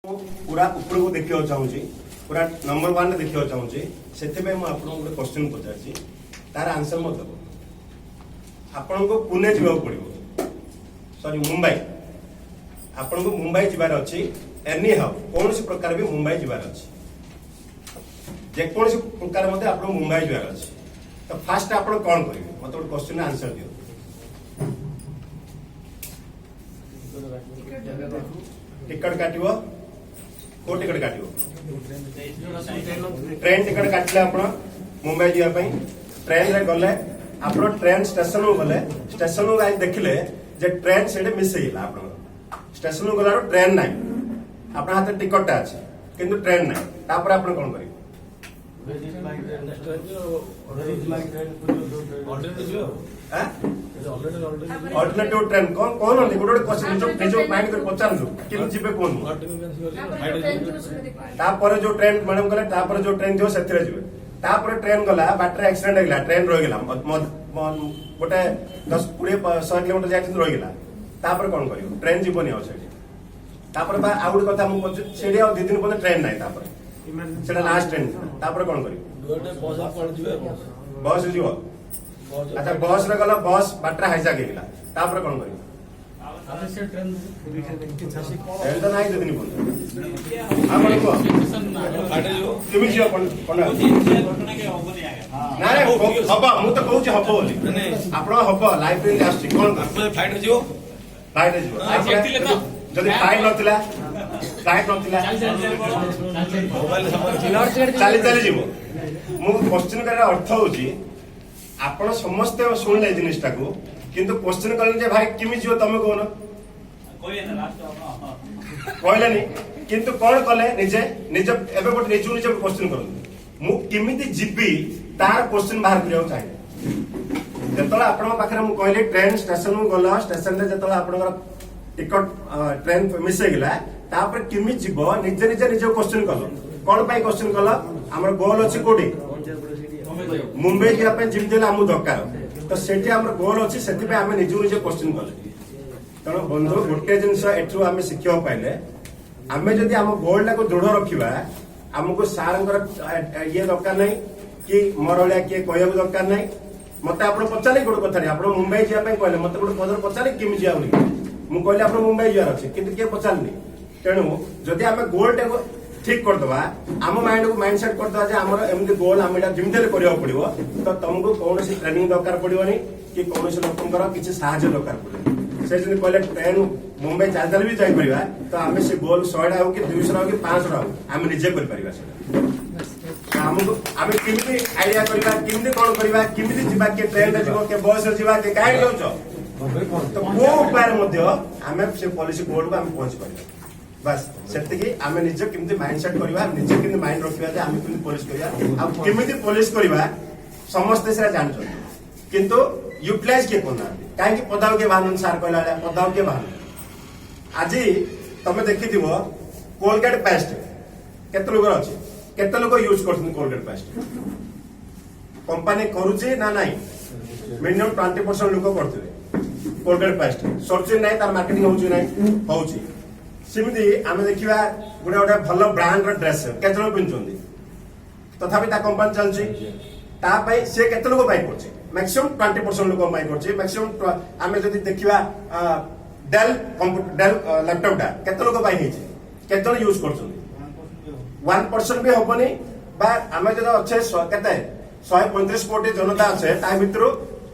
पूरा ऊपर को देखा चाहूँगी पूरा नंबर वन देखा चाहूँगी से गोटे क्वेश्चन पचार तार आंसर मत दब आपण को पुणे जावाक पड़ो सॉरी मुंबई आपण को मुंबई जबार अच्छी एनी हाउ कौन प्रकार भी मुंबई जबार अच्छी जेकोसी प्रकार मत आप मुंबई जबार अच्छी तो फास्ट आप कौन करेंगे मत गोटे क्वेश्चन आंसर दियो टिकट काटिबो को टिकट काटिबो ट्रेन टिकट काटले आपण मुंबई जाय ट्रेन रे गले आपण ट्रेन स्टेशन को गले स्टेशन को आई देखले जे ट्रेन सेडे मिस हेला आपण स्टेशन को गला ट्रेन नाही आपण हाथ टिकट टा अछि किंतु ट्रेन नाही तापर आपण कोन करियो अल्टरनेटिव ट्रेन कौन कौन होती गोटे क्वेश्चन जो माइंड कर पचार कि जीवे कौन तापर जो ट्रेन मैडम गले तापर जो ट्रेन जो सेथिरे जीवे तापर ट्रेन गला बाटरे एक्सीडेंट हेला ट्रेन रहि गेला गोटे 10-20-100 किलोमीटर जाय रहि गेला तापर कोन करियो ट्रेन जीवनी हो सेठी तापर बा आउट कथा मु कहछ सेठी आ 2 दिन पले ट्रेन नाही तापर सेटा लास्ट ट्रेन तापर कोन करियो बस जीवो अच्छा बस रे गला बस बाटरा हाइजा गेला तापर कोन करियो ट्रेन तो नाही जदिनी बोल आपण को तुम जियो कोन ना रे हबा मु तो कहूची हबो बोली आपण हबो लाइफ रे आछि कोन फ्लाइट रे जियो जदि फ्लाइट नथिला चली चली जीवो मु क्वेश्चन करे अर्थ होची आपण समस्त सुनले जिनिसटा को किंतु क्वेश्चन करले जे भाई किमि जियो तमे कोन कहलेनी किंतु कौन कले निजे निजे एबे गोटे निजे निजे क्वेश्चन करन मु किमिति जिबी तार क्वेश्चन बाहर करियो चाहे जतला आपण पाखरे मु कहले ट्रेन स्टेशन मु गला स्टेशन रे जतला आपण टिकट ट्रेन मिस गेला तापर किमि जिवो निजे निजे निजे क्वेश्चन कलो कोन पाई क्वेश्चन कलो हमर गोल अछि कोडी मुंबई जिया पे जिम देला हमु दरकार तो सेठी हमर गोल अछि सेति पे हम निजे निजे क्वेश्चन कलो तेणु बंधु गोटे जिनस एठू आम शिक्षा पाइले आम जदि आम गोल को दृढ़ रखा आमको सार ये दरकार नहीं कि मोर भाया किए कह दरकार नहीं मत आप पचारे गोटे कथा नहीं आप मुंबई जावाई कहले मत गोटे पदर पचारे किमी जा मुझे आप मुंबई जावार अच्छे कि किए पचारनी तेणु जदि आम गोल टा ठीक करदे आम माइंड को माइंड सेट करदे आमर एमती गोल आम जिम्मेदारी करा पड़ो तो तुमको कौन ट्रेनिंग दरकार पड़ोनी कि कौन लोकर किसी साहय दरकार पड़ो से कहले ट्रेन मुंबई चाल भी जापर तो आम से गोल 100 हो कि 200 हो कि 500 हो आम निजे आमको आम केमी आइडिया करवा केमी कौन करवा केमी जीवा किए ट्रेन रे जीव के बस रे जीवा के गाड़ी जाऊँ तो वो उपाय आम से पॉलिसी गोल को आम पहुंची पार बस से आम निजे केमी माइंड सेट करवा निजे केमी माइंड रखा आम केमी पुलिस करवा केमी पुलिस करवा समस्ते से जानते किंतु यूटिलाइज किए करना कहीं पदाव के बाहर सार कहला पदाव के बाहर आज तुम देखी कोलगेट पेस्ट केते लोग अच्छे केते लोग यूज कर कोलगेट पेस्ट कंपनी करुचे ना नहीं मिनिमम 20% लोग करते कोलगेट पेस्ट सर्च ना तार मार्केटिंग होची सेमती आम देखा गोटे गोटे भल ब्रांड ड्रेस केते लोग पिंधुंती तथापि कंपनी चलती सी केते लोग पाई पड़े मैक्सिमम 20% लोक मैक्सिमम आम जब देखा डेल लैपटॉप टा केते लोक केते यूज कर 1% भी हेनी आम जो अच्छे केते 135 कोटी जनता अच्छे ता भर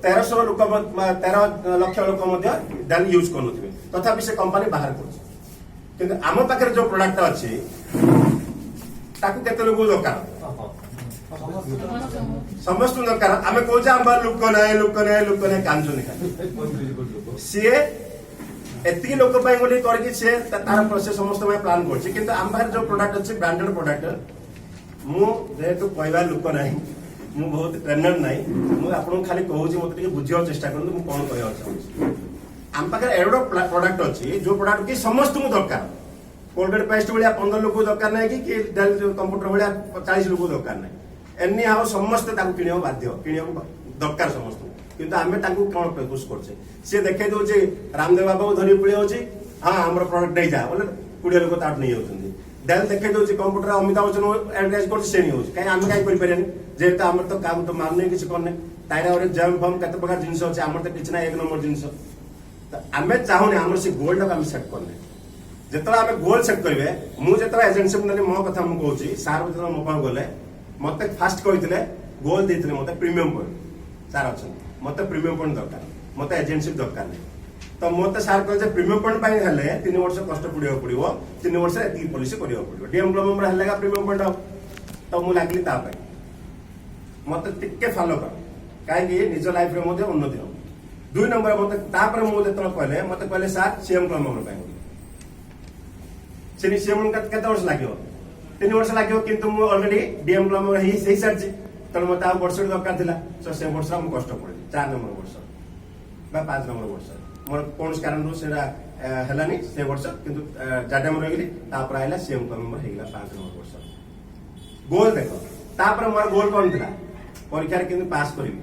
1300 लोक 13 लाख लोक डेल यूज कर तथापि से कंपनी बाहर कर आम पाखे जो प्रोडक्ट अच्छी केते लोक दरकार समस्त दरकार आम कहे आम लुक ना कांचुनी सी एति लोक बोली करके सी तार से समस्त प्लान कर आम पाखे जो प्रोडक्ट अच्छे ब्रांडेड प्रोडक्ट मुझे कहवा लुक ना मु बहुत ट्रेनर ना मुझे खाली कहूँ मत बुझा चेष्टा करूँ कौन कह चाहूँ आम पाखे एडो प्रोडक्ट अच्छी जो प्रोडक्ट कि समस्त दरकार कोलगेट पेस्ट भाया 15 लोक दरकार ना कि डेल कंप्यूटर भाया 40 लोक दरकार ना एनी हाउ समस्त किणवा बाध्य किणवा दरकार समस्त किंतु आम कौन प्रपोज करछे सी देखे दौचे रामदेव बाबा को धरी पड़े हाँ आम प्रोडक्ट नहीं जा बोले କୋଡ଼ିଏ ଲୋକ ତାଠୁ ନେଇଯାଉଛନ୍ତି। ଦେନ୍ ଦେଖେଇ ଦଉଛି କମ୍ପ୍ୟୁଟର ଅମିତାଭ ବଚ୍ଚନ ଆଡଭର୍ଟାଇଜ କରୁଛି ସେ ନେଇଯାଉଛି। କାହିଁକି ଆମେ କାହିଁ କରିପାରିବାନି? ଯେହେତୁ ଆମର ତ କାହାକୁ ତ ମାରୁନି କିଛି କରୁନି। ତାଇରେ ଗୋଟେ ଜମ୍ ଫମ୍ କେତେ ପ୍ରକାର ଜିନିଷ ଅଛି, ଆମର ତ କିଛି ନାହିଁ 1 ନମ୍ବର ଜିନିଷ। ତ ଆମେ ଚାହୁଁନି ଆମର ସେ ଗୋଲଟାକୁ ଆମେ ସେଟ୍ କରୁନେ। ଯେତେବେଳେ ଆମେ ଗୋଲ ସେଟ୍ କରିବେ, ମୁଁ ଯେତେବେଳେ ଏଜେନ୍ସି ନେଲି ମୋ କଥା ମୁଁ କହୁଛି, ସାର୍ ଯେତେବେଳେ ମୋ ପାଖକୁ ଗଲେ ମତେ ଫାଷ୍ଟ କହିଥିଲେ ଗୋଲ ଦେଇଥିଲେ ମତେ ପ୍ରିମିୟମ ପଏଣ୍ଟ। ସାର୍ ଅଛନ୍ତି, ମତେ ପ୍ରିମିୟମ ପଏଣ୍ଟ ଦରକାର, ମତେ ଏଜେନ୍ସି ଦରକାର ନାହିଁ। ତ ମତେ ସାର୍ କହିଲେ ଯେ ପ୍ରିମିୟମ ପଏଣ୍ଟ ପାଇଁ ହେଲେ 3 ବର୍ଷ କଷ୍ଟ ପଡ଼ିବାକୁ ପଡ଼ିବ, 3 ବର୍ଷ ଏତିକି ପଲିସି କରିବାକୁ ପଡ଼ିବ। ଡିଏମ୍ କ୍ଲବ ମେମ୍ବର ହେଲେ ପ୍ରିମିୟମ ପଏଣ୍ଟ ହବ। ତ ମୁଁ ଲାଗିଲି ତା ପାଇଁ। ମତେ ଟିକେ ଫଲୋ କର, କାହିଁକି ନିଜ ଲାଇଫରେ ମଧ୍ୟ ଉନ୍ନତି ହବ। 2 ନମ୍ବର ମତେ ତାପରେ ମୁଁ ଯେତେବେଳେ କହିଲେ ମତେ କହିଲେ ସାର୍ ସିଏମ୍ କ୍ଲବ ମେମ୍ବର ପାଇଁ ସେ ସିଏମ୍ କେତେ ବର୍ଷ ଲାଗିବ? 3 ବର୍ଷ ଲାଗିବ, କିନ୍ତୁ ମୁଁ ଅଲରେଡି ଡିଏମ୍ କ୍ଲବ ମେମ୍ବର ହେଇସାରିଛି। ତେଣୁ ମତେ ଆଉ ବର୍ଷ ଦରକାର ଥିଲା। ତ ସେ ବର୍ଷ ମୁଁ କଷ୍ଟ ପଡ଼ିଲି 4 ନମ୍ବର ବର୍ଷ ବା 5 ନମ୍ବର ବର୍ଷ ମୋର କୌଣସି କାରଣରୁ ସେଇଟା ହେଲାନି ସେ ବର୍ଷ, କିନ୍ତୁ ଜାଡେମ ରହିଗଲି। ତାପରେ ଆଇଲା ସିଏମ୍ କ୍ଲବ ମେମ୍ବର ହେଇଗଲା 5 ନମ୍ବର ବର୍ଷ। ଗୋଲ ଦେଖ, ତାପରେ ମୋର ଗୋଲ କଣ ଥିଲା? ପରୀକ୍ଷାରେ କେମିତି ପାସ୍ କରିବି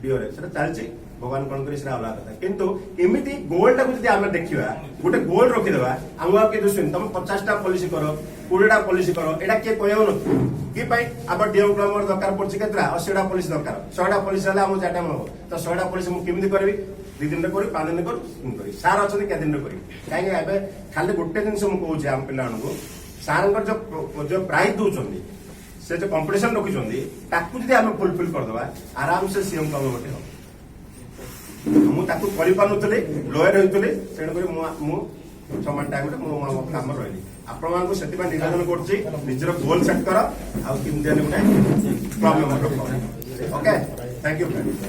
ଡିଓରେ, ସେଟା ଚାଲିଛି। ଭଗବାନ କଣ କରି ସେଟା ଅଲଗା କଥା। କିନ୍ତୁ ଏମିତି ଗୋଲଟାକୁ ଯଦି ଆମେ ଦେଖିବା, ଗୋଟେ ଗୋଲ ରଖିଦେବା, ଆମକୁ ଆଉ କିଏ ଦୋଷିନି। ତମେ 50ଟା ପଲିସି କର, 20ଟା ପଲିସି କର, ଏଇଟା କିଏ କହିବାକୁ ନଥିବ କି ପାଇଁ ଆମ ଡିଏମ୍ କ୍ଲବ ମେମ୍ବର ଦରକାର ପଡୁଛି କେତେଟା? 80ଟା ପଲିସି ଦରକାର। 100ଟା ପଲିସି ହେଲେ ଆମକୁ ଜାଡେମ ହବ। ତ 100ଟା ପଲିସି ମୁଁ କେମିତି କରିବି? 2 ଦିନରେ କରିବି, 5 ଦିନରେ କରିବି। ସାର୍ ଅଛନ୍ତି କେତେ ଦିନରେ କରିବି? କାହିଁକି ଏବେ ଖାଲି ଗୋଟେ ଜିନିଷ ମୁଁ କହୁଛି ଆମ ପିଲାମାନଙ୍କୁ, ସାର୍ଙ୍କର ଯୋଉ ପ୍ରାଇଜ ଦଉଛନ୍ତି, ସେ ଯୋଉ କମ୍ପିଟିସନ ରଖୁଛନ୍ତି, ତାକୁ ଯଦି ଆମେ ଫୁଲଫିଲ୍ କରିଦବା, ଆରାମସେ ସିଏମ୍ କ୍ଲବ ମେମ୍ବର ହବ। ମୁଁ ତାକୁ କରିପାରୁନଥିଲି, ଲୋୟର ହେଉଥିଲି। ତେଣୁକରି ମୁଁ ସମାନ ଟାଇମରେ ମୁଁ ମୋ କାମ ରହିଲି। ଆପଣମାନଙ୍କୁ ସେଥିପାଇଁ ନିବେଦନ କରୁଛି, ନିଜର ଗୋଲ ସେଟ୍ କର, ଆଉ କେମିତି ହେଲେ ଗୋଟେ club member. Okay, thank you.